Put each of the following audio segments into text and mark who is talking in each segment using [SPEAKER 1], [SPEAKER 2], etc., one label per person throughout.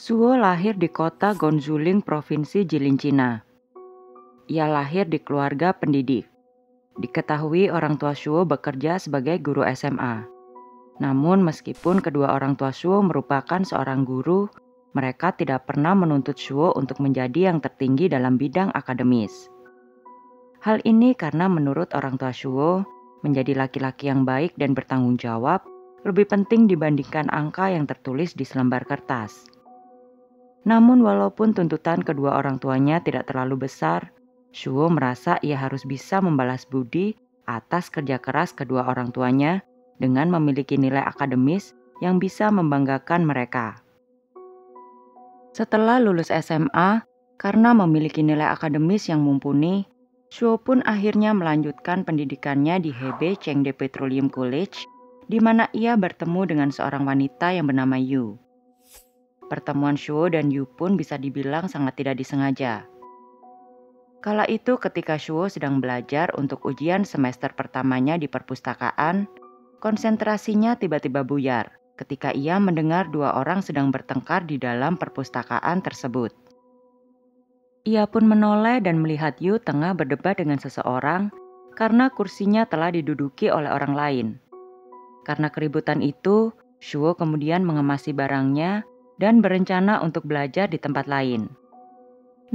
[SPEAKER 1] Suo lahir di kota Gonzuling, Provinsi Jilin, Cina. Ia lahir di keluarga pendidik. Diketahui orang tua Suo bekerja sebagai guru SMA. Namun meskipun kedua orang tua Suo merupakan seorang guru, mereka tidak pernah menuntut Suo untuk menjadi yang tertinggi dalam bidang akademis. Hal ini karena menurut orang tua Suo, menjadi laki-laki yang baik dan bertanggung jawab lebih penting dibandingkan angka yang tertulis di selembar kertas. Namun walaupun tuntutan kedua orang tuanya tidak terlalu besar, Suo merasa ia harus bisa membalas budi atas kerja keras kedua orang tuanya dengan memiliki nilai akademis yang bisa membanggakan mereka. Setelah lulus SMA, karena memiliki nilai akademis yang mumpuni, Suo pun akhirnya melanjutkan pendidikannya di Hebei Chengde Petroleum College, di mana ia bertemu dengan seorang wanita yang bernama Yu. Pertemuan Suo dan Yu pun bisa dibilang sangat tidak disengaja. Kala itu ketika Suo sedang belajar untuk ujian semester pertamanya di perpustakaan, konsentrasinya tiba-tiba buyar ketika ia mendengar dua orang sedang bertengkar di dalam perpustakaan tersebut. Ia pun menoleh dan melihat Yu tengah berdebat dengan seseorang karena kursinya telah diduduki oleh orang lain. Karena keributan itu, Suo kemudian mengemasi barangnya dan berencana untuk belajar di tempat lain.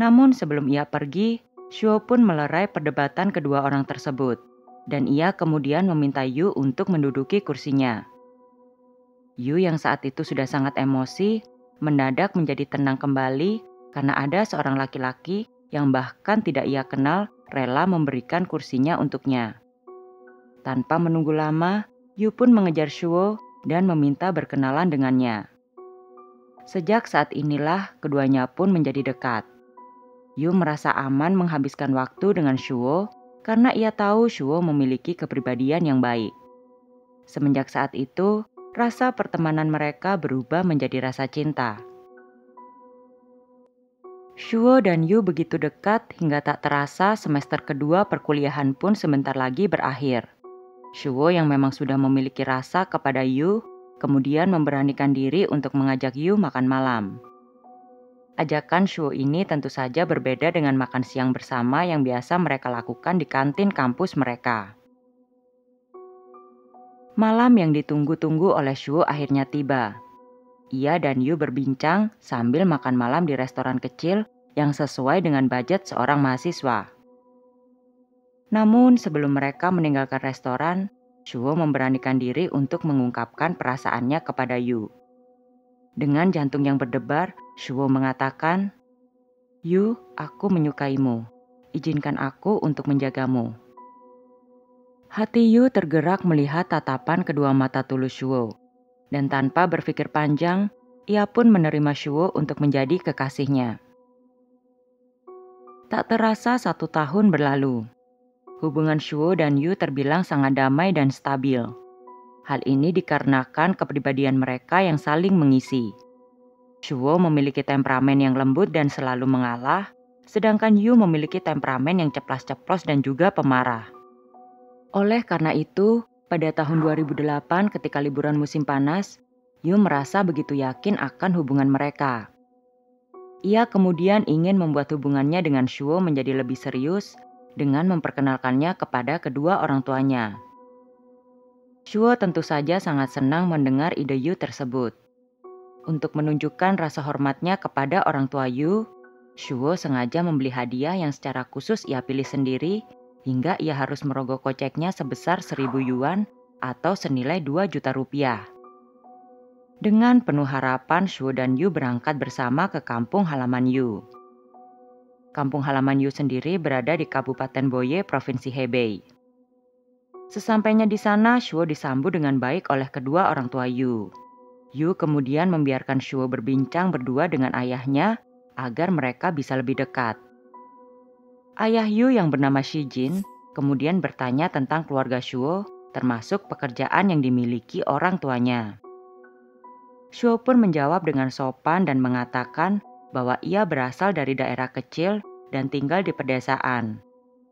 [SPEAKER 1] Namun sebelum ia pergi, Suo pun melerai perdebatan kedua orang tersebut, dan ia kemudian meminta Yu untuk menduduki kursinya. Yu yang saat itu sudah sangat emosi, mendadak menjadi tenang kembali karena ada seorang laki-laki yang bahkan tidak ia kenal rela memberikan kursinya untuknya. Tanpa menunggu lama, Yu pun mengejar Suo dan meminta berkenalan dengannya. Sejak saat inilah keduanya pun menjadi dekat. Yu merasa aman menghabiskan waktu dengan Suo karena ia tahu Suo memiliki kepribadian yang baik. Semenjak saat itu, rasa pertemanan mereka berubah menjadi rasa cinta. Suo dan Yu begitu dekat hingga tak terasa semester kedua perkuliahan pun sebentar lagi berakhir. Suo yang memang sudah memiliki rasa kepada Yu, kemudian memberanikan diri untuk mengajak Yu makan malam. Ajakan Suo ini tentu saja berbeda dengan makan siang bersama yang biasa mereka lakukan di kantin kampus mereka. Malam yang ditunggu-tunggu oleh Suo akhirnya tiba. Ia dan Yu berbincang sambil makan malam di restoran kecil yang sesuai dengan budget seorang mahasiswa. Namun sebelum mereka meninggalkan restoran, Suo memberanikan diri untuk mengungkapkan perasaannya kepada Yu. Dengan jantung yang berdebar, Suo mengatakan, "Yu, aku menyukaimu. Izinkan aku untuk menjagamu." Hati Yu tergerak melihat tatapan kedua mata tulus Suo. Dan tanpa berpikir panjang, ia pun menerima Suo untuk menjadi kekasihnya. Tak terasa 1 tahun berlalu. Hubungan Suo dan Yu terbilang sangat damai dan stabil. Hal ini dikarenakan kepribadian mereka yang saling mengisi. Suo memiliki temperamen yang lembut dan selalu mengalah, sedangkan Yu memiliki temperamen yang ceplas-ceplos dan juga pemarah. Oleh karena itu, pada tahun 2008 ketika liburan musim panas, Yu merasa begitu yakin akan hubungan mereka. Ia kemudian ingin membuat hubungannya dengan Suo menjadi lebih serius dengan memperkenalkannya kepada kedua orang tuanya. Suo tentu saja sangat senang mendengar ide Yu tersebut. Untuk menunjukkan rasa hormatnya kepada orang tua Yu, Suo sengaja membeli hadiah yang secara khusus ia pilih sendiri hingga ia harus merogoh koceknya sebesar 1.000 yuan atau senilai 2 juta rupiah. Dengan penuh harapan, Suo dan Yu berangkat bersama ke kampung halaman Yu. Kampung halaman Yu sendiri berada di Kabupaten Boye, Provinsi Hebei. Sesampainya di sana, Suo disambut dengan baik oleh kedua orang tua Yu. Yu kemudian membiarkan Suo berbincang berdua dengan ayahnya agar mereka bisa lebih dekat. Ayah Yu yang bernama Shi Jin kemudian bertanya tentang keluarga Suo, termasuk pekerjaan yang dimiliki orang tuanya. Suo pun menjawab dengan sopan dan mengatakan bahwa ia berasal dari daerah kecil dan tinggal di pedesaan.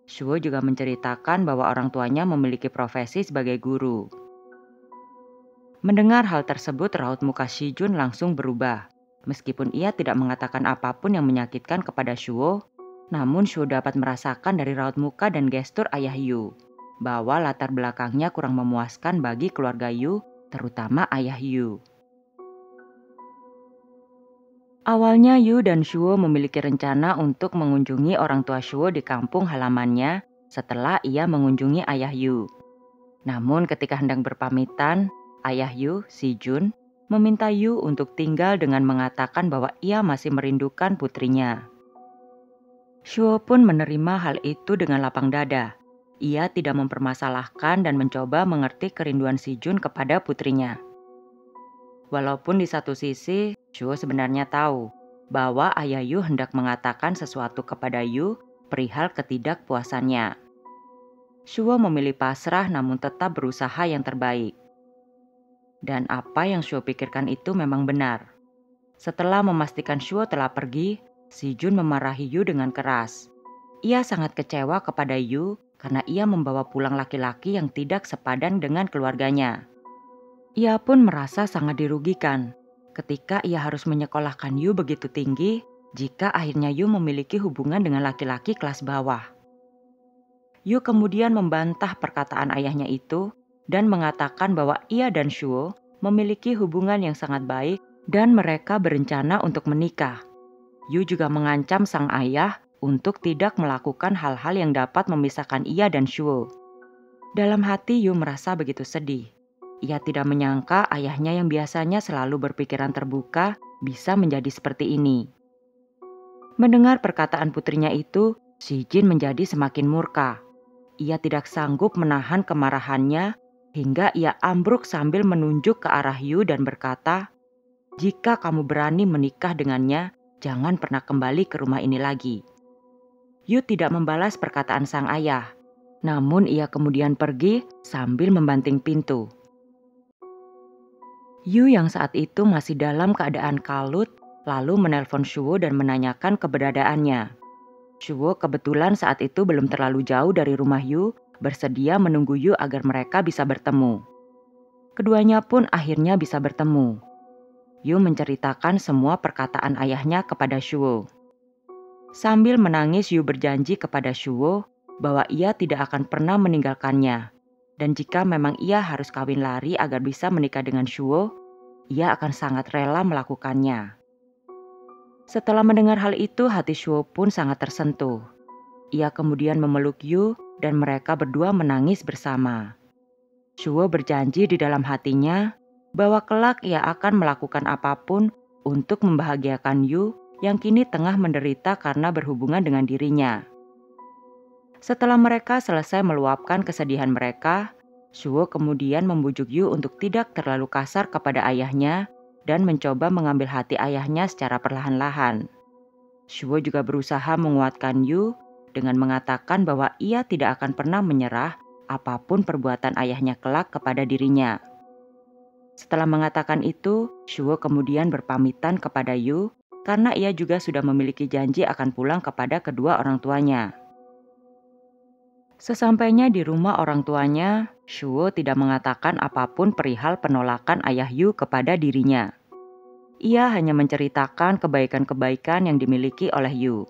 [SPEAKER 1] Suo juga menceritakan bahwa orang tuanya memiliki profesi sebagai guru. Mendengar hal tersebut, raut muka Shi Jun langsung berubah. Meskipun ia tidak mengatakan apapun yang menyakitkan kepada Shuo, namun Shuo dapat merasakan dari raut muka dan gestur ayah Yu bahwa latar belakangnya kurang memuaskan bagi keluarga Yu, terutama ayah Yu. Awalnya Yu dan Shuo memiliki rencana untuk mengunjungi orang tua Shuo di kampung halamannya setelah ia mengunjungi ayah Yu. Namun ketika hendak berpamitan, ayah Yu, si Jun, meminta Yu untuk tinggal dengan mengatakan bahwa ia masih merindukan putrinya. Shuo pun menerima hal itu dengan lapang dada. Ia tidak mempermasalahkan dan mencoba mengerti kerinduan si Jun kepada putrinya. Walaupun di satu sisi, Shuo sebenarnya tahu bahwa ayah Yu hendak mengatakan sesuatu kepada Yu perihal ketidakpuasannya. Shuo memilih pasrah namun tetap berusaha yang terbaik. Dan apa yang Shuo pikirkan itu memang benar. Setelah memastikan Shuo telah pergi, si Jun memarahi Yu dengan keras. Ia sangat kecewa kepada Yu karena ia membawa pulang laki-laki yang tidak sepadan dengan keluarganya. Ia pun merasa sangat dirugikan ketika ia harus menyekolahkan Yu begitu tinggi jika akhirnya Yu memiliki hubungan dengan laki-laki kelas bawah. Yu kemudian membantah perkataan ayahnya itu dan mengatakan bahwa ia dan Shuo memiliki hubungan yang sangat baik dan mereka berencana untuk menikah. Yu juga mengancam sang ayah untuk tidak melakukan hal-hal yang dapat memisahkan ia dan Shuo. Dalam hati Yu merasa begitu sedih. Ia tidak menyangka ayahnya yang biasanya selalu berpikiran terbuka bisa menjadi seperti ini. Mendengar perkataan putrinya itu, si Jin menjadi semakin murka. Ia tidak sanggup menahan kemarahannya hingga ia ambruk sambil menunjuk ke arah Yu dan berkata, "Jika kamu berani menikah dengannya, jangan pernah kembali ke rumah ini lagi." Yu tidak membalas perkataan sang ayah, namun ia kemudian pergi sambil membanting pintu. Yu yang saat itu masih dalam keadaan kalut, lalu menelpon Shuo dan menanyakan keberadaannya. Shuo kebetulan saat itu belum terlalu jauh dari rumah Yu, bersedia menunggu Yu agar mereka bisa bertemu. Keduanya pun akhirnya bisa bertemu. Yu menceritakan semua perkataan ayahnya kepada Shuo. Sambil menangis Yu berjanji kepada Shuo bahwa ia tidak akan pernah meninggalkannya. Dan jika memang ia harus kawin lari agar bisa menikah dengan Shuo, ia akan sangat rela melakukannya. Setelah mendengar hal itu, hati Shuo pun sangat tersentuh. Ia kemudian memeluk Yu dan mereka berdua menangis bersama. Shuo berjanji di dalam hatinya bahwa kelak ia akan melakukan apapun untuk membahagiakan Yu yang kini tengah menderita karena berhubungan dengan dirinya. Setelah mereka selesai meluapkan kesedihan mereka, Shuo kemudian membujuk Yu untuk tidak terlalu kasar kepada ayahnya dan mencoba mengambil hati ayahnya secara perlahan-lahan. Shuo juga berusaha menguatkan Yu dengan mengatakan bahwa ia tidak akan pernah menyerah apapun perbuatan ayahnya kelak kepada dirinya. Setelah mengatakan itu, Shuo kemudian berpamitan kepada Yu karena ia juga sudah memiliki janji akan pulang kepada kedua orang tuanya. Sesampainya di rumah orang tuanya, Shuo tidak mengatakan apapun perihal penolakan ayah Yu kepada dirinya. Ia hanya menceritakan kebaikan-kebaikan yang dimiliki oleh Yu.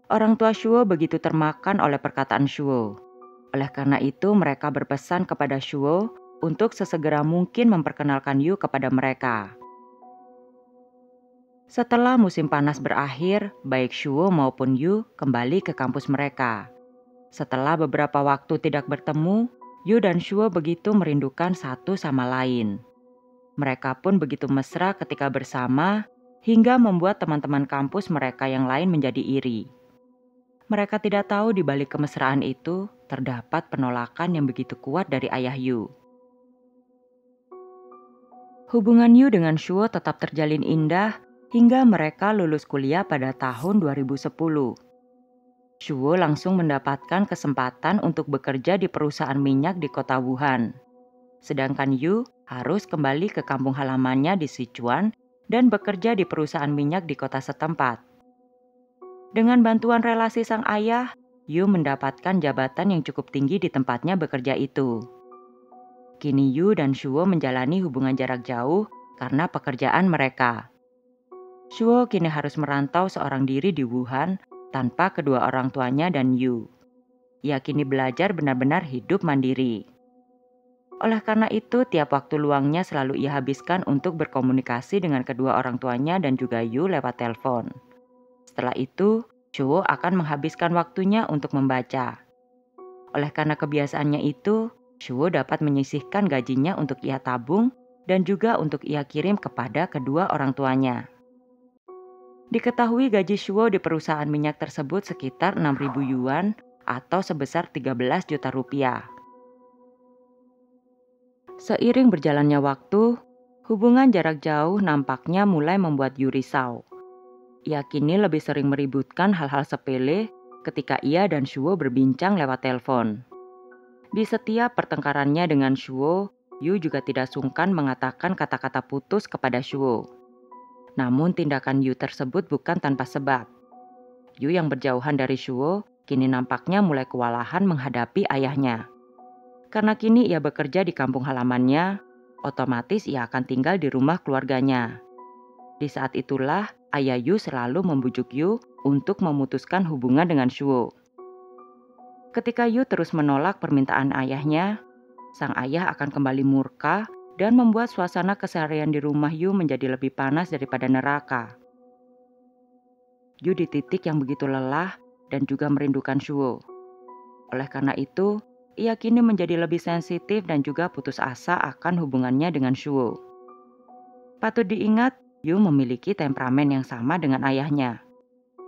[SPEAKER 1] Orang tua Shuo begitu termakan oleh perkataan Shuo. Oleh karena itu mereka berpesan kepada Shuo untuk sesegera mungkin memperkenalkan Yu kepada mereka. Setelah musim panas berakhir, baik Shuo maupun Yu kembali ke kampus mereka. Setelah beberapa waktu tidak bertemu, Yu dan Shuo begitu merindukan satu sama lain. Mereka pun begitu mesra ketika bersama, hingga membuat teman-teman kampus mereka yang lain menjadi iri. Mereka tidak tahu di balik kemesraan itu terdapat penolakan yang begitu kuat dari ayah Yu. Hubungan Yu dengan Shuo tetap terjalin indah hingga mereka lulus kuliah pada tahun 2010. Shuo langsung mendapatkan kesempatan untuk bekerja di perusahaan minyak di kota Wuhan. Sedangkan Yu harus kembali ke kampung halamannya di Sichuan dan bekerja di perusahaan minyak di kota setempat. Dengan bantuan relasi sang ayah, Yu mendapatkan jabatan yang cukup tinggi di tempatnya bekerja itu. Kini Yu dan Shuo menjalani hubungan jarak jauh karena pekerjaan mereka. Shuo kini harus merantau seorang diri di Wuhan tanpa kedua orang tuanya dan Yu. Ia kini belajar benar-benar hidup mandiri. Oleh karena itu, tiap waktu luangnya selalu ia habiskan untuk berkomunikasi dengan kedua orang tuanya dan juga Yu lewat telepon. Setelah itu, Shuo akan menghabiskan waktunya untuk membaca. Oleh karena kebiasaannya itu, Shuo dapat menyisihkan gajinya untuk ia tabung dan juga untuk ia kirim kepada kedua orang tuanya. Diketahui gaji Shuo di perusahaan minyak tersebut sekitar 6.000 yuan atau sebesar 13 juta rupiah. Seiring berjalannya waktu, hubungan jarak jauh nampaknya mulai membuat Yu risau. Ia kini lebih sering meributkan hal-hal sepele ketika ia dan Shuo berbincang lewat telepon. Di setiap pertengkarannya dengan Shuo, Yu juga tidak sungkan mengatakan kata-kata putus kepada Shuo. Namun tindakan Yu tersebut bukan tanpa sebab. Yu yang berjauhan dari Shuo kini nampaknya mulai kewalahan menghadapi ayahnya. Karena kini ia bekerja di kampung halamannya, otomatis ia akan tinggal di rumah keluarganya. Di saat itulah ayah Yu selalu membujuk Yu untuk memutuskan hubungan dengan Shuo. Ketika Yu terus menolak permintaan ayahnya, sang ayah akan kembali murka dan membuat suasana keseharian di rumah Yu menjadi lebih panas daripada neraka. Yu di titik yang begitu lelah dan juga merindukan Shuo. Oleh karena itu, ia kini menjadi lebih sensitif dan juga putus asa akan hubungannya dengan Shuo. Patut diingat, Yu memiliki temperamen yang sama dengan ayahnya.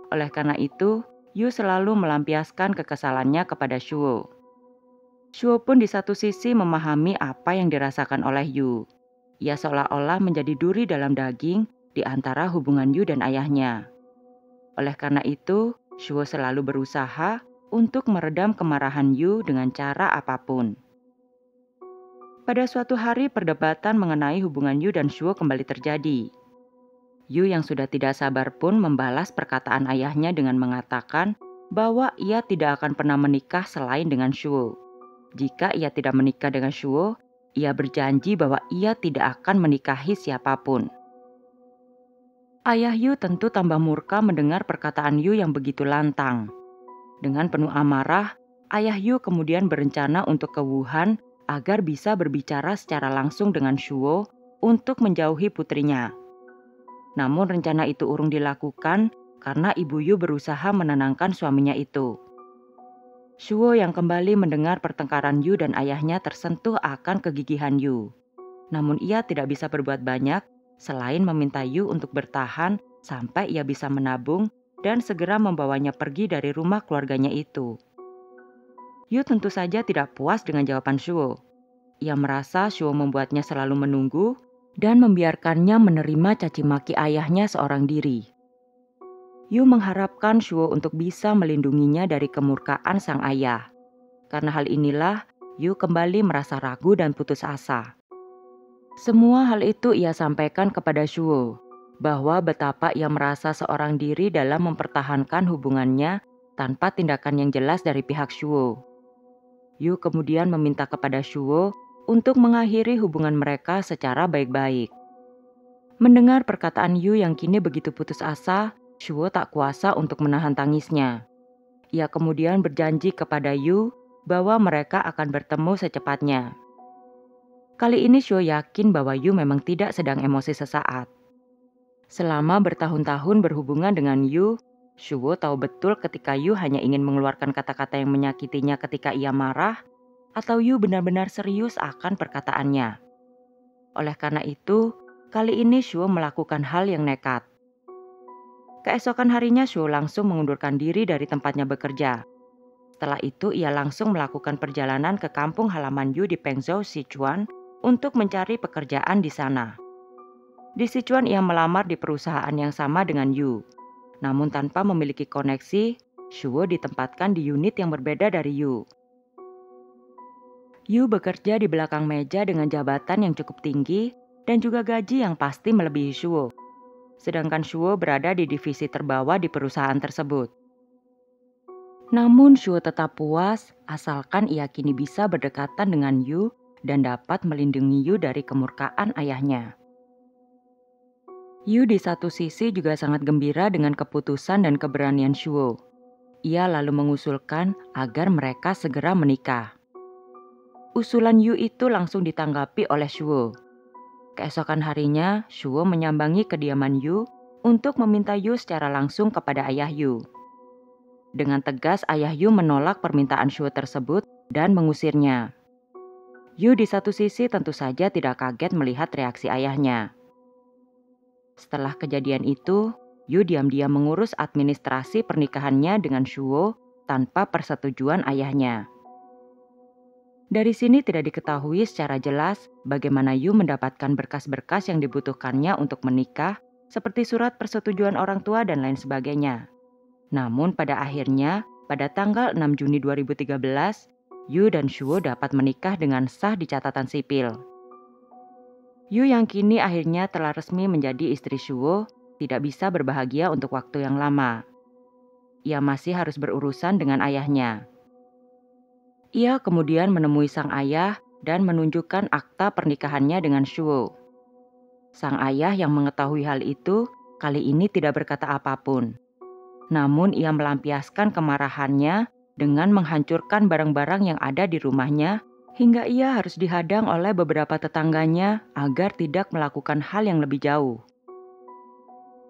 [SPEAKER 1] Oleh karena itu, Yu selalu melampiaskan kekesalannya kepada Shuo. Shuo pun di satu sisi memahami apa yang dirasakan oleh Yu. Ia seolah-olah menjadi duri dalam daging di antara hubungan Yu dan ayahnya. Oleh karena itu, Shuo selalu berusaha untuk meredam kemarahan Yu dengan cara apapun. Pada suatu hari, perdebatan mengenai hubungan Yu dan Shuo kembali terjadi. Yu yang sudah tidak sabar pun membalas perkataan ayahnya dengan mengatakan bahwa ia tidak akan pernah menikah selain dengan Shuo. Jika ia tidak menikah dengan Shuo, ia berjanji bahwa ia tidak akan menikahi siapapun. Ayah Yu tentu tambah murka mendengar perkataan Yu yang begitu lantang. Dengan penuh amarah, ayah Yu kemudian berencana untuk ke Wuhan agar bisa berbicara secara langsung dengan Shuo untuk menjauhi putrinya. Namun rencana itu urung dilakukan karena ibu Yu berusaha menenangkan suaminya itu. Shuo yang kembali mendengar pertengkaran Yu dan ayahnya tersentuh akan kegigihan Yu. Namun ia tidak bisa berbuat banyak selain meminta Yu untuk bertahan sampai ia bisa menabung dan segera membawanya pergi dari rumah keluarganya itu. Yu tentu saja tidak puas dengan jawaban Shuo. Ia merasa Shuo membuatnya selalu menunggu dan membiarkannya menerima caci maki ayahnya seorang diri. Yu mengharapkan Shuo untuk bisa melindunginya dari kemurkaan sang ayah. Karena hal inilah, Yu kembali merasa ragu dan putus asa. Semua hal itu ia sampaikan kepada Shuo, bahwa betapa ia merasa seorang diri dalam mempertahankan hubungannya tanpa tindakan yang jelas dari pihak Shuo. Yu kemudian meminta kepada Shuo untuk mengakhiri hubungan mereka secara baik-baik. Mendengar perkataan Yu yang kini begitu putus asa, Shuo tak kuasa untuk menahan tangisnya. Ia kemudian berjanji kepada Yu bahwa mereka akan bertemu secepatnya. Kali ini Shuo yakin bahwa Yu memang tidak sedang emosi sesaat. Selama bertahun-tahun berhubungan dengan Yu, Shuo tahu betul ketika Yu hanya ingin mengeluarkan kata-kata yang menyakitinya ketika ia marah, atau Yu benar-benar serius akan perkataannya. Oleh karena itu, kali ini Shuo melakukan hal yang nekat. Keesokan harinya Shuo langsung mengundurkan diri dari tempatnya bekerja. Setelah itu ia langsung melakukan perjalanan ke kampung halaman Yu di Pengzhou, Sichuan untuk mencari pekerjaan di sana. Di Sichuan ia melamar di perusahaan yang sama dengan Yu. Namun tanpa memiliki koneksi, Shuo ditempatkan di unit yang berbeda dari Yu. Yu bekerja di belakang meja dengan jabatan yang cukup tinggi dan juga gaji yang pasti melebihi Shuo. Sedangkan Shuo berada di divisi terbawah di perusahaan tersebut. Namun Shuo tetap puas asalkan ia kini bisa berdekatan dengan Yu dan dapat melindungi Yu dari kemurkaan ayahnya. Yu di satu sisi juga sangat gembira dengan keputusan dan keberanian Shuo. Ia lalu mengusulkan agar mereka segera menikah. Usulan Yu itu langsung ditanggapi oleh Shuo. Keesokan harinya, Shuo menyambangi kediaman Yu untuk meminta Yu secara langsung kepada ayah Yu. Dengan tegas ayah Yu menolak permintaan Shuo tersebut dan mengusirnya. Yu di satu sisi tentu saja tidak kaget melihat reaksi ayahnya. Setelah kejadian itu, Yu diam-diam mengurus administrasi pernikahannya dengan Shuo tanpa persetujuan ayahnya. Dari sini tidak diketahui secara jelas bagaimana Yu mendapatkan berkas-berkas yang dibutuhkannya untuk menikah, seperti surat persetujuan orang tua dan lain sebagainya. Namun pada akhirnya, pada tanggal 6 Juni 2013, Yu dan Shuo dapat menikah dengan sah di catatan sipil. Yu yang kini akhirnya telah resmi menjadi istri Shuo, tidak bisa berbahagia untuk waktu yang lama. Ia masih harus berurusan dengan ayahnya. Ia kemudian menemui sang ayah dan menunjukkan akta pernikahannya dengan Shuo. Sang ayah yang mengetahui hal itu kali ini tidak berkata apapun. Namun ia melampiaskan kemarahannya dengan menghancurkan barang-barang yang ada di rumahnya hingga ia harus dihadang oleh beberapa tetangganya agar tidak melakukan hal yang lebih jauh.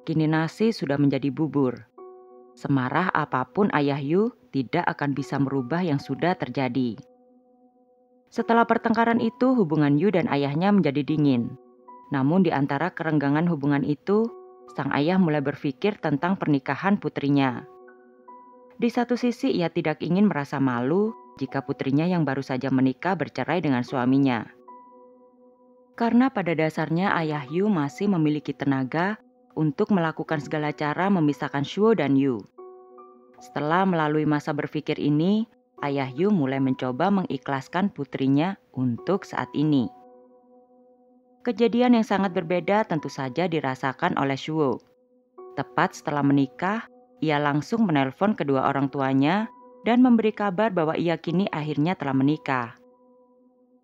[SPEAKER 1] Kini nasi sudah menjadi bubur. Semarah apapun ayah Yu tidak akan bisa merubah yang sudah terjadi. Setelah pertengkaran itu, hubungan Yu dan ayahnya menjadi dingin. Namun di antara kerenggangan hubungan itu, sang ayah mulai berpikir tentang pernikahan putrinya. Di satu sisi ia tidak ingin merasa malu jika putrinya yang baru saja menikah bercerai dengan suaminya. Karena pada dasarnya ayah Yu masih memiliki tenaga untuk melakukan segala cara memisahkan Shuo dan Yu. Setelah melalui masa berpikir ini, ayah Yu mulai mencoba mengikhlaskan putrinya untuk saat ini. Kejadian yang sangat berbeda tentu saja dirasakan oleh Shuo. Tepat setelah menikah, ia langsung menelpon kedua orang tuanya dan memberi kabar bahwa ia kini akhirnya telah menikah.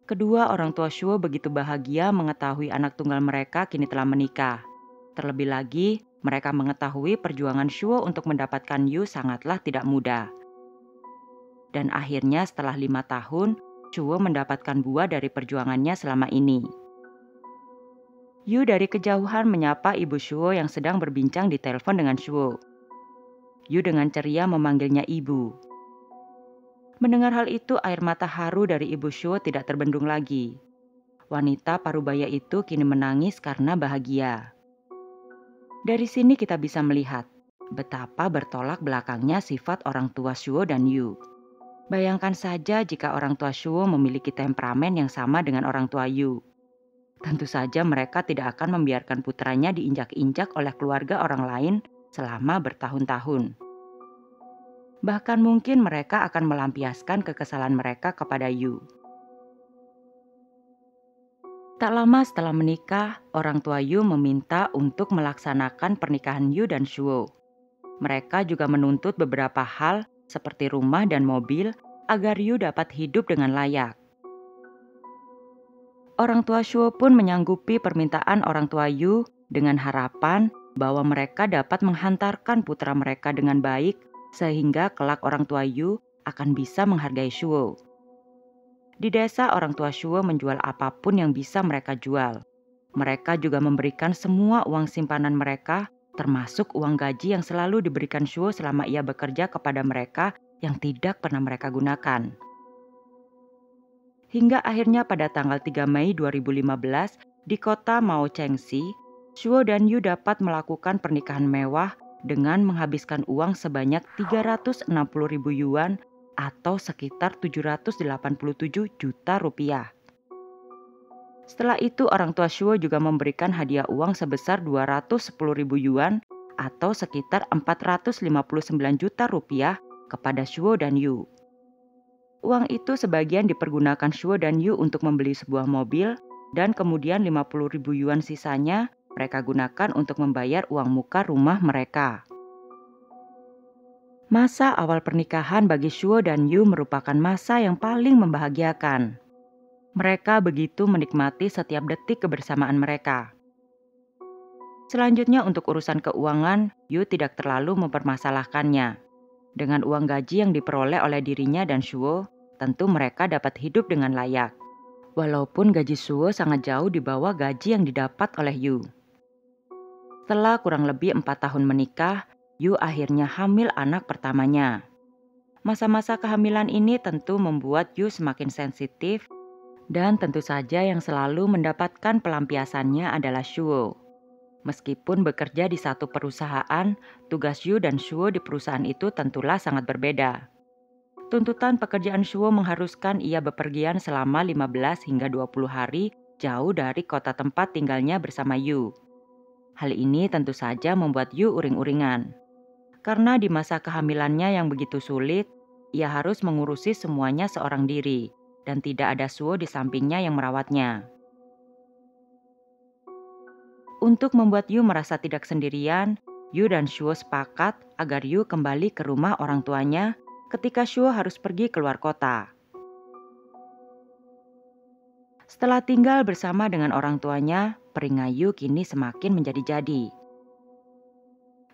[SPEAKER 1] Kedua orang tua Shuo begitu bahagia mengetahui anak tunggal mereka kini telah menikah. Terlebih lagi, mereka mengetahui perjuangan Shuo untuk mendapatkan Yu sangatlah tidak mudah. Dan akhirnya setelah 5 tahun, Shuo mendapatkan buah dari perjuangannya selama ini. Yu dari kejauhan menyapa ibu Shuo yang sedang berbincang di telepon dengan Shuo. Yu dengan ceria memanggilnya ibu. Mendengar hal itu, air mata haru dari ibu Shuo tidak terbendung lagi. Wanita parubaya itu kini menangis karena bahagia. Dari sini kita bisa melihat betapa bertolak belakangnya sifat orang tua Shuo dan Yu. Bayangkan saja jika orang tua Shuo memiliki temperamen yang sama dengan orang tua Yu. Tentu saja mereka tidak akan membiarkan putranya diinjak-injak oleh keluarga orang lain selama bertahun-tahun. Bahkan mungkin mereka akan melampiaskan kekesalan mereka kepada Yu. Tak lama setelah menikah, orang tua Yu meminta untuk melaksanakan pernikahan Yu dan Shuo. Mereka juga menuntut beberapa hal seperti rumah dan mobil agar Yu dapat hidup dengan layak. Orang tua Shuo pun menyanggupi permintaan orang tua Yu dengan harapan bahwa mereka dapat menghantarkan putra mereka dengan baik sehingga kelak orang tua Yu akan bisa menghargai Shuo. Di desa orang tua Shuo menjual apapun yang bisa mereka jual. Mereka juga memberikan semua uang simpanan mereka, termasuk uang gaji yang selalu diberikan Shuo selama ia bekerja kepada mereka yang tidak pernah mereka gunakan. Hingga akhirnya pada tanggal 3 Mei 2015 di kota Mao Chengxi, Shuo dan Yu dapat melakukan pernikahan mewah dengan menghabiskan uang sebanyak 360.000 yuan atau sekitar 787 juta rupiah. Setelah itu orang tua Shuo juga memberikan hadiah uang sebesar 210.000 yuan atau sekitar 459 juta rupiah kepada Shuo dan Yu. Uang itu sebagian dipergunakan Shuo dan Yu untuk membeli sebuah mobil dan kemudian 50.000 yuan sisanya mereka gunakan untuk membayar uang muka rumah mereka. Masa awal pernikahan bagi Shuo dan Yu merupakan masa yang paling membahagiakan. Mereka begitu menikmati setiap detik kebersamaan mereka. Selanjutnya untuk urusan keuangan, Yu tidak terlalu mempermasalahkannya. Dengan uang gaji yang diperoleh oleh dirinya dan Shuo, tentu mereka dapat hidup dengan layak. Walaupun gaji Shuo sangat jauh di bawah gaji yang didapat oleh Yu. Setelah kurang lebih 4 tahun menikah, Yu akhirnya hamil anak pertamanya. Masa-masa kehamilan ini tentu membuat Yu semakin sensitif, dan tentu saja yang selalu mendapatkan pelampiasannya adalah Shuo. Meskipun bekerja di satu perusahaan, tugas Yu dan Shuo di perusahaan itu tentulah sangat berbeda. Tuntutan pekerjaan Shuo mengharuskan ia bepergian selama 15 hingga 20 hari jauh dari kota tempat tinggalnya bersama Yu. Hal ini tentu saja membuat Yu uring-uringan. Karena di masa kehamilannya yang begitu sulit, ia harus mengurusi semuanya seorang diri dan tidak ada Shuo di sampingnya yang merawatnya. Untuk membuat Yu merasa tidak sendirian, Yu dan Shuo sepakat agar Yu kembali ke rumah orang tuanya ketika Shuo harus pergi keluar kota. Setelah tinggal bersama dengan orang tuanya, peringai Yu kini semakin menjadi-jadi.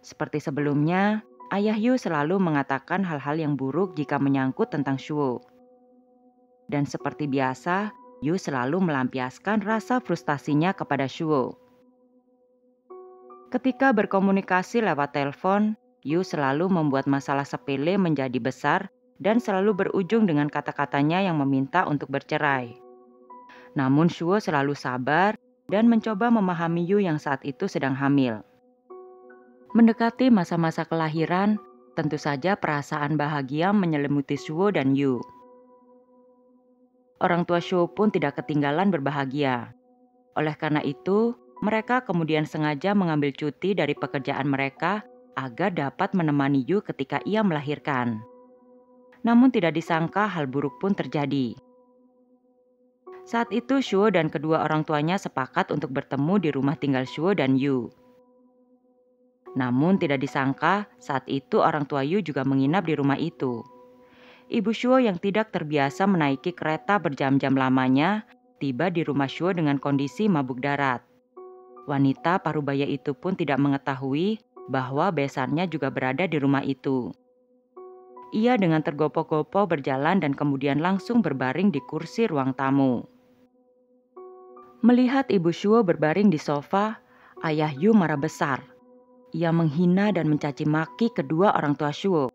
[SPEAKER 1] Seperti sebelumnya, ayah Yu selalu mengatakan hal-hal yang buruk jika menyangkut tentang Shuo. Dan seperti biasa, Yu selalu melampiaskan rasa frustasinya kepada Shuo. Ketika berkomunikasi lewat telepon, Yu selalu membuat masalah sepele menjadi besar dan selalu berujung dengan kata-katanya yang meminta untuk bercerai. Namun Shuo selalu sabar dan mencoba memahami Yu yang saat itu sedang hamil. Mendekati masa-masa kelahiran, tentu saja perasaan bahagia menyelimuti Shuo dan Yu. Orang tua Shuo pun tidak ketinggalan berbahagia. Oleh karena itu, mereka kemudian sengaja mengambil cuti dari pekerjaan mereka agar dapat menemani Yu ketika ia melahirkan. Namun tidak disangka hal buruk pun terjadi. Saat itu Shuo dan kedua orang tuanya sepakat untuk bertemu di rumah tinggal Shuo dan Yu. Namun tidak disangka saat itu orang tua Yu juga menginap di rumah itu. Ibu Shuo yang tidak terbiasa menaiki kereta berjam-jam lamanya tiba di rumah Shuo dengan kondisi mabuk darat. Wanita parubaya itu pun tidak mengetahui bahwa besannya juga berada di rumah itu. Ia dengan tergopoh-gopoh berjalan dan kemudian langsung berbaring di kursi ruang tamu. Melihat ibu Shuo berbaring di sofa, ayah Yu marah besar. Ia menghina dan mencaci maki kedua orang tua Shuo.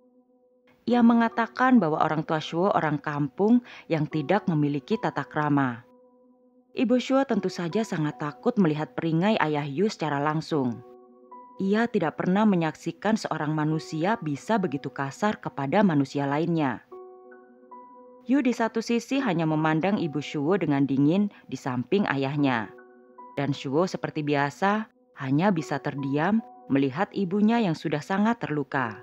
[SPEAKER 1] Ia mengatakan bahwa orang tua Shuo orang kampung yang tidak memiliki tata krama. Ibu Shuo tentu saja sangat takut melihat peringai ayah Yu secara langsung. Ia tidak pernah menyaksikan seorang manusia bisa begitu kasar kepada manusia lainnya. Yu di satu sisi hanya memandang ibu Shuo dengan dingin di samping ayahnya. Dan Shuo seperti biasa hanya bisa terdiam melihat ibunya yang sudah sangat terluka.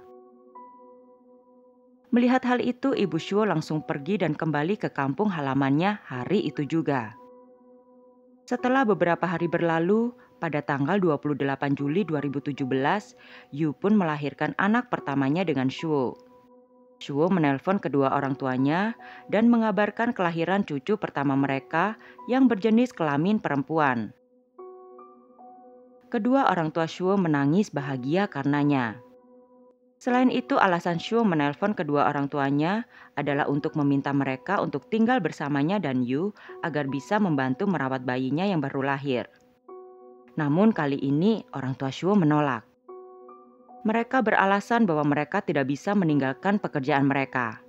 [SPEAKER 1] Melihat hal itu, ibu Shuo langsung pergi dan kembali ke kampung halamannya hari itu juga. Setelah beberapa hari berlalu, pada tanggal 28 Juli 2017, Yu pun melahirkan anak pertamanya dengan Shuo. Shuo menelpon kedua orang tuanya dan mengabarkan kelahiran cucu pertama mereka yang berjenis kelamin perempuan. Kedua orang tua Shuo menangis bahagia karenanya. Selain itu, alasan Shuo menelpon kedua orang tuanya adalah untuk meminta mereka untuk tinggal bersamanya dan Yu agar bisa membantu merawat bayinya yang baru lahir. Namun kali ini orang tua Shuo menolak. Mereka beralasan bahwa mereka tidak bisa meninggalkan pekerjaan mereka.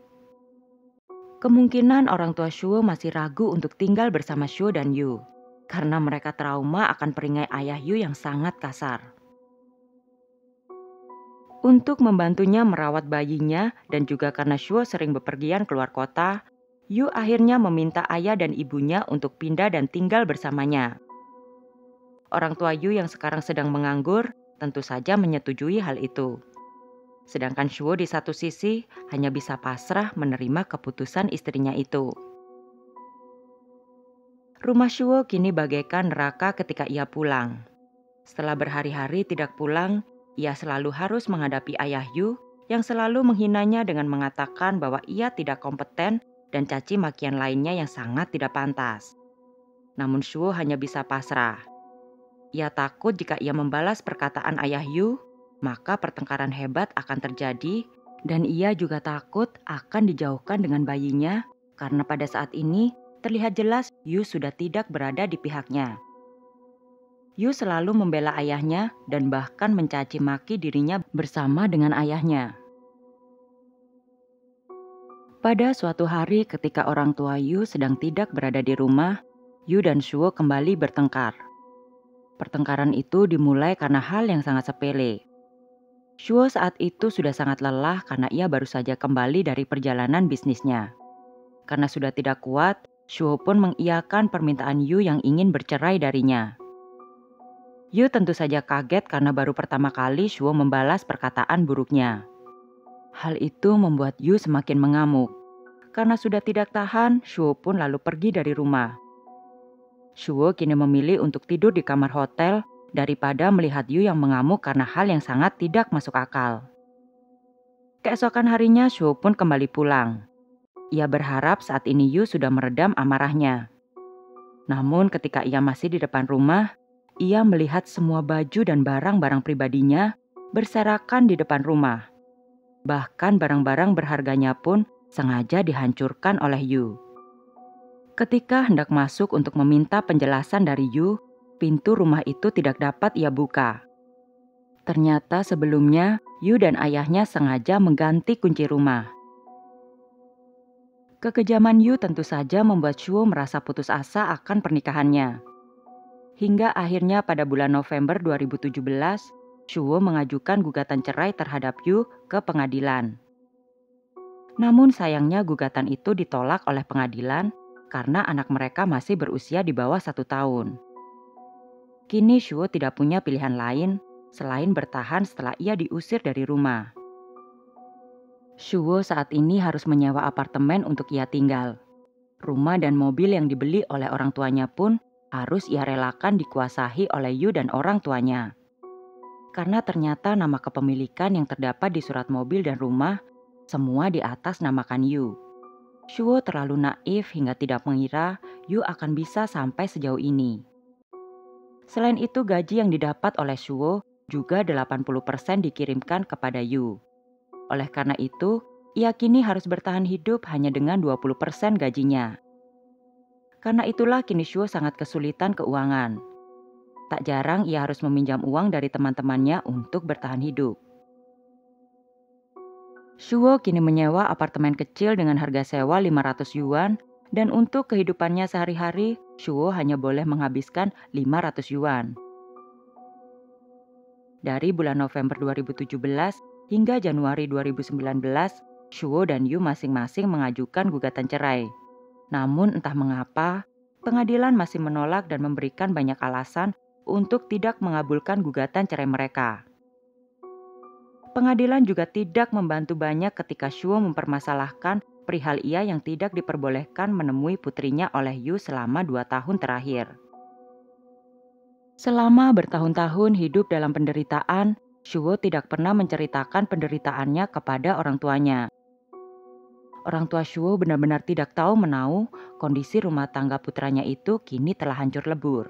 [SPEAKER 1] Kemungkinan orang tua Shuo masih ragu untuk tinggal bersama Shuo dan Yu, karena mereka trauma akan peringai ayah Yu yang sangat kasar. Untuk membantunya merawat bayinya dan juga karena Shuo sering bepergian keluar kota, Yu akhirnya meminta ayah dan ibunya untuk pindah dan tinggal bersamanya. Orang tua Yu yang sekarang sedang menganggur tentu saja menyetujui hal itu. Sedangkan Shuo di satu sisi hanya bisa pasrah menerima keputusan istrinya itu. Rumah Shuo kini bagaikan neraka ketika ia pulang. Setelah berhari-hari tidak pulang, ia selalu harus menghadapi ayah Yu yang selalu menghinanya dengan mengatakan bahwa ia tidak kompeten dan caci makian lainnya yang sangat tidak pantas. Namun Shuo hanya bisa pasrah. Ia takut jika ia membalas perkataan ayah Yu, maka pertengkaran hebat akan terjadi, dan ia juga takut akan dijauhkan dengan bayinya karena pada saat ini terlihat jelas Yu sudah tidak berada di pihaknya. Yu selalu membela ayahnya dan bahkan mencaci maki dirinya bersama dengan ayahnya. Pada suatu hari ketika orang tua Yu sedang tidak berada di rumah, Yu dan Shuo kembali bertengkar. Pertengkaran itu dimulai karena hal yang sangat sepele. Shuo saat itu sudah sangat lelah karena ia baru saja kembali dari perjalanan bisnisnya. Karena sudah tidak kuat, Shuo pun mengiyakan permintaan Yu yang ingin bercerai darinya. Yu tentu saja kaget karena baru pertama kali Shuo membalas perkataan buruknya. Hal itu membuat Yu semakin mengamuk. Karena sudah tidak tahan, Shuo pun lalu pergi dari rumah. Shuo kini memilih untuk tidur di kamar hotel daripada melihat Yu yang mengamuk karena hal yang sangat tidak masuk akal. Keesokan harinya Shuo pun kembali pulang. Ia berharap saat ini Yu sudah meredam amarahnya. Namun ketika ia masih di depan rumah, ia melihat semua baju dan barang-barang pribadinya berserakan di depan rumah. Bahkan barang-barang berharganya pun sengaja dihancurkan oleh Yu. Ketika hendak masuk untuk meminta penjelasan dari Yu, pintu rumah itu tidak dapat ia buka. Ternyata sebelumnya Yu dan ayahnya sengaja mengganti kunci rumah. Kekejaman Yu tentu saja membuat Shuo merasa putus asa akan pernikahannya. Hingga akhirnya pada bulan November 2017, Shuo mengajukan gugatan cerai terhadap Yu ke pengadilan. Namun sayangnya gugatan itu ditolak oleh pengadilan karena anak mereka masih berusia di bawah 1 tahun. Kini Shuo tidak punya pilihan lain selain bertahan setelah ia diusir dari rumah. Shuo saat ini harus menyewa apartemen untuk ia tinggal. Rumah dan mobil yang dibeli oleh orang tuanya pun harus ia relakan dikuasai oleh Yu dan orang tuanya. Karena ternyata nama kepemilikan yang terdapat di surat mobil dan rumah semua di atas namakan Yu. Shuo terlalu naif hingga tidak mengira Yu akan bisa sampai sejauh ini. Selain itu gaji yang didapat oleh Shuo juga 80% dikirimkan kepada Yu. Oleh karena itu, ia kini harus bertahan hidup hanya dengan 20% gajinya. Karena itulah kini Shuo sangat kesulitan keuangan. Tak jarang ia harus meminjam uang dari teman-temannya untuk bertahan hidup. Shuo kini menyewa apartemen kecil dengan harga sewa 500 yuan dan untuk kehidupannya sehari-hari, Shuo hanya boleh menghabiskan 500 yuan. Dari bulan November 2017 hingga Januari 2019, Shuo dan Yu masing-masing mengajukan gugatan cerai. Namun entah mengapa, pengadilan masih menolak dan memberikan banyak alasan untuk tidak mengabulkan gugatan cerai mereka. Pengadilan juga tidak membantu banyak ketika Shuo mempermasalahkan perihal ia yang tidak diperbolehkan menemui putrinya oleh Yu selama 2 tahun terakhir. Selama bertahun-tahun hidup dalam penderitaan, Shuo tidak pernah menceritakan penderitaannya kepada orang tuanya. Orang tua Shuo benar-benar tidak tahu menahu kondisi rumah tangga putranya itu kini telah hancur lebur.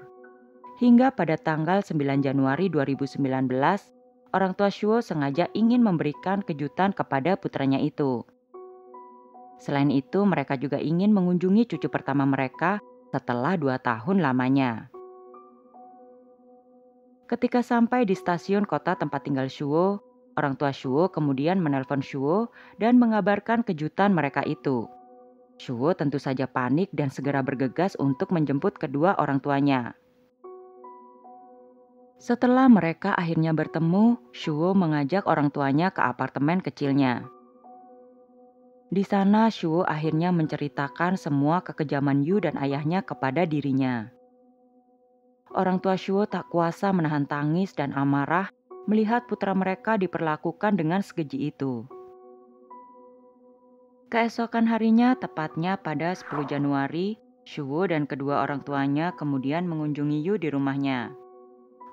[SPEAKER 1] Hingga pada tanggal 9 Januari 2019, orang tua Shuo sengaja ingin memberikan kejutan kepada putranya itu. Selain itu, mereka juga ingin mengunjungi cucu pertama mereka setelah 2 tahun lamanya. Ketika sampai di stasiun kota tempat tinggal Shuo, orang tua Shuo kemudian menelpon Shuo dan mengabarkan kejutan mereka itu. Shuo tentu saja panik dan segera bergegas untuk menjemput kedua orang tuanya. Setelah mereka akhirnya bertemu, Shuo mengajak orang tuanya ke apartemen kecilnya. Di sana Shuo akhirnya menceritakan semua kekejaman Yu dan ayahnya kepada dirinya. Orang tua Shuo tak kuasa menahan tangis dan amarah melihat putra mereka diperlakukan dengan sekeji itu. Keesokan harinya, tepatnya pada 10 Januari, Shuo dan kedua orang tuanya kemudian mengunjungi Yu di rumahnya.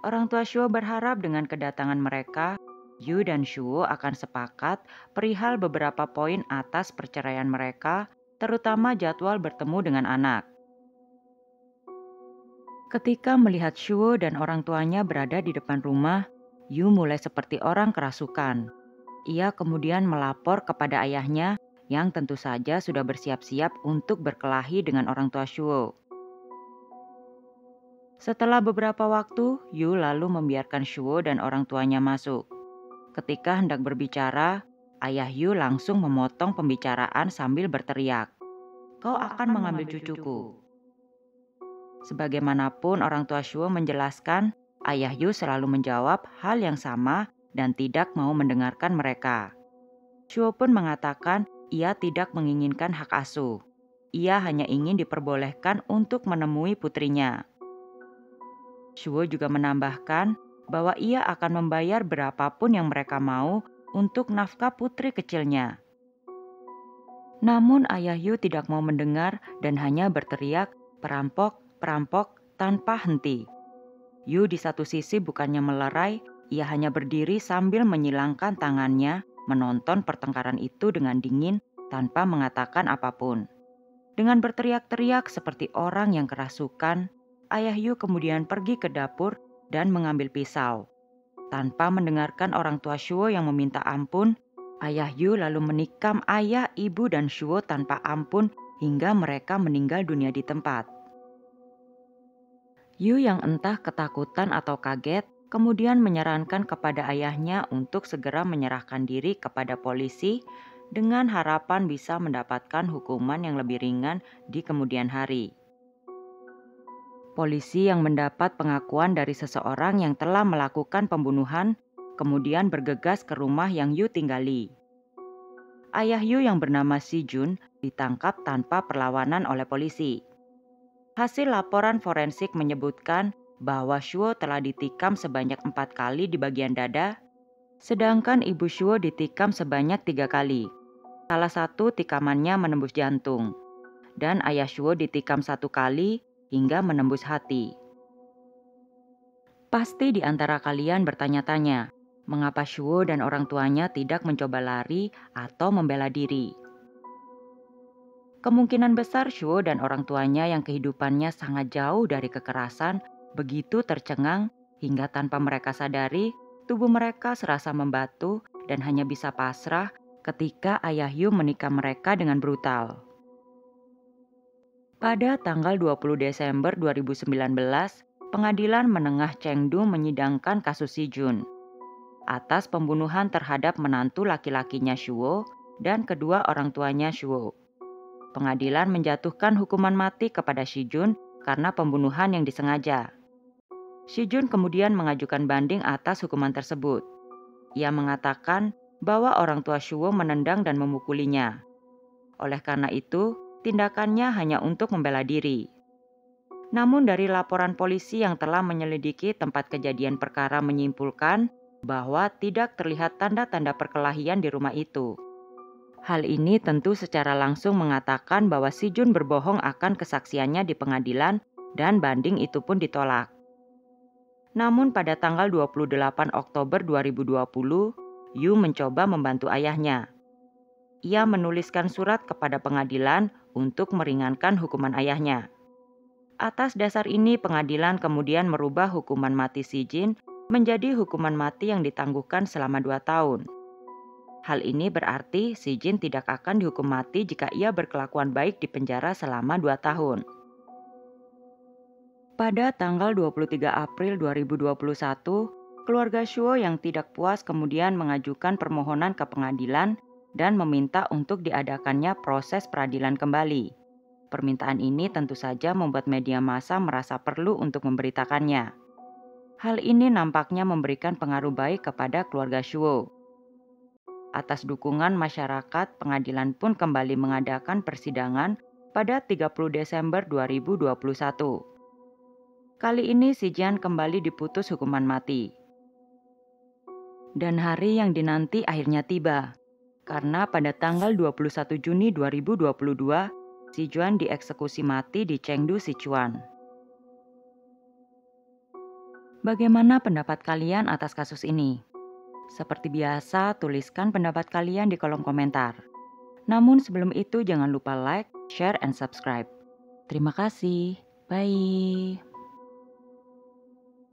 [SPEAKER 1] Orang tua Shuo berharap dengan kedatangan mereka, Yu dan Shuo akan sepakat perihal beberapa poin atas perceraian mereka, terutama jadwal bertemu dengan anak. Ketika melihat Shuo dan orang tuanya berada di depan rumah, Yu mulai seperti orang kerasukan. Ia kemudian melapor kepada ayahnya yang tentu saja sudah bersiap-siap untuk berkelahi dengan orang tua Shuo. Setelah beberapa waktu, Yu lalu membiarkan Shuo dan orang tuanya masuk. Ketika hendak berbicara, ayah Yu langsung memotong pembicaraan sambil berteriak, "Kau akan mengambil cucuku." Sebagaimanapun orang tua Shuo menjelaskan, ayah Yu selalu menjawab hal yang sama dan tidak mau mendengarkan mereka. Shuo pun mengatakan ia tidak menginginkan hak asuh. Ia hanya ingin diperbolehkan untuk menemui putrinya. Shuo juga menambahkan bahwa ia akan membayar berapapun yang mereka mau untuk nafkah putri kecilnya. Namun ayah Yu tidak mau mendengar dan hanya berteriak, "Perampok, perampok," tanpa henti. Yu di satu sisi bukannya melerai, ia hanya berdiri sambil menyilangkan tangannya menonton pertengkaran itu dengan dingin tanpa mengatakan apapun. Dengan berteriak-teriak seperti orang yang kerasukan, ayah Yu kemudian pergi ke dapur dan mengambil pisau. Tanpa mendengarkan orang tua Shuo yang meminta ampun, ayah Yu lalu menikam ayah, ibu, dan Shuo tanpa ampun hingga mereka meninggal dunia di tempat. Yu yang entah ketakutan atau kaget, kemudian menyarankan kepada ayahnya untuk segera menyerahkan diri kepada polisi dengan harapan bisa mendapatkan hukuman yang lebih ringan di kemudian hari. Polisi yang mendapat pengakuan dari seseorang yang telah melakukan pembunuhan kemudian bergegas ke rumah yang Yu tinggali. Ayah Yu yang bernama Si Jun ditangkap tanpa perlawanan oleh polisi. Hasil laporan forensik menyebutkan bahwa Shuo telah ditikam sebanyak 4 kali di bagian dada, sedangkan ibu Shuo ditikam sebanyak 3 kali. Salah satu tikamannya menembus jantung, dan ayah Shuo ditikam 1 kali hingga menembus hati. Pasti di antara kalian bertanya-tanya, mengapa Shuo dan orang tuanya tidak mencoba lari atau membela diri? Kemungkinan besar Shuo dan orang tuanya yang kehidupannya sangat jauh dari kekerasan begitu tercengang hingga tanpa mereka sadari, tubuh mereka serasa membatu dan hanya bisa pasrah ketika ayah Yu menikam mereka dengan brutal. Pada tanggal 20 Desember 2019, Pengadilan Menengah Chengdu menyidangkan kasus Si Jun atas pembunuhan terhadap menantu laki-lakinya Shuo dan kedua orang tuanya Shuo. Pengadilan menjatuhkan hukuman mati kepada Si Jun karena pembunuhan yang disengaja. Si Jun kemudian mengajukan banding atas hukuman tersebut. Ia mengatakan bahwa orang tua Shuo menendang dan memukulinya. Oleh karena itu, tindakannya hanya untuk membela diri. Namun dari laporan polisi yang telah menyelidiki tempat kejadian perkara menyimpulkan bahwa tidak terlihat tanda-tanda perkelahian di rumah itu. Hal ini tentu secara langsung mengatakan bahwa Si Jun berbohong akan kesaksiannya di pengadilan dan banding itu pun ditolak. Namun pada tanggal 28 Oktober 2020, Yu mencoba membantu ayahnya. Ia menuliskan surat kepada pengadilan untuk meringankan hukuman ayahnya. Atas dasar ini pengadilan kemudian merubah hukuman mati Si Jin menjadi hukuman mati yang ditangguhkan selama 2 tahun. Hal ini berarti Si Jin tidak akan dihukum mati jika ia berkelakuan baik di penjara selama 2 tahun. Pada tanggal 23 April 2021, keluarga Shuo yang tidak puas kemudian mengajukan permohonan ke pengadilan dan meminta untuk diadakannya proses peradilan kembali. Permintaan ini tentu saja membuat media massa merasa perlu untuk memberitakannya. Hal ini nampaknya memberikan pengaruh baik kepada keluarga Shuo. Atas dukungan masyarakat, pengadilan pun kembali mengadakan persidangan pada 30 Desember 2021. Kali ini Si Jian kembali diputus hukuman mati. Dan hari yang dinanti akhirnya tiba. Karena pada tanggal 21 Juni 2022, Si Juan dieksekusi mati di Chengdu, Sichuan. Bagaimana pendapat kalian atas kasus ini? Seperti biasa, tuliskan pendapat kalian di kolom komentar. Namun sebelum itu jangan lupa like, share, and subscribe. Terima kasih. Bye.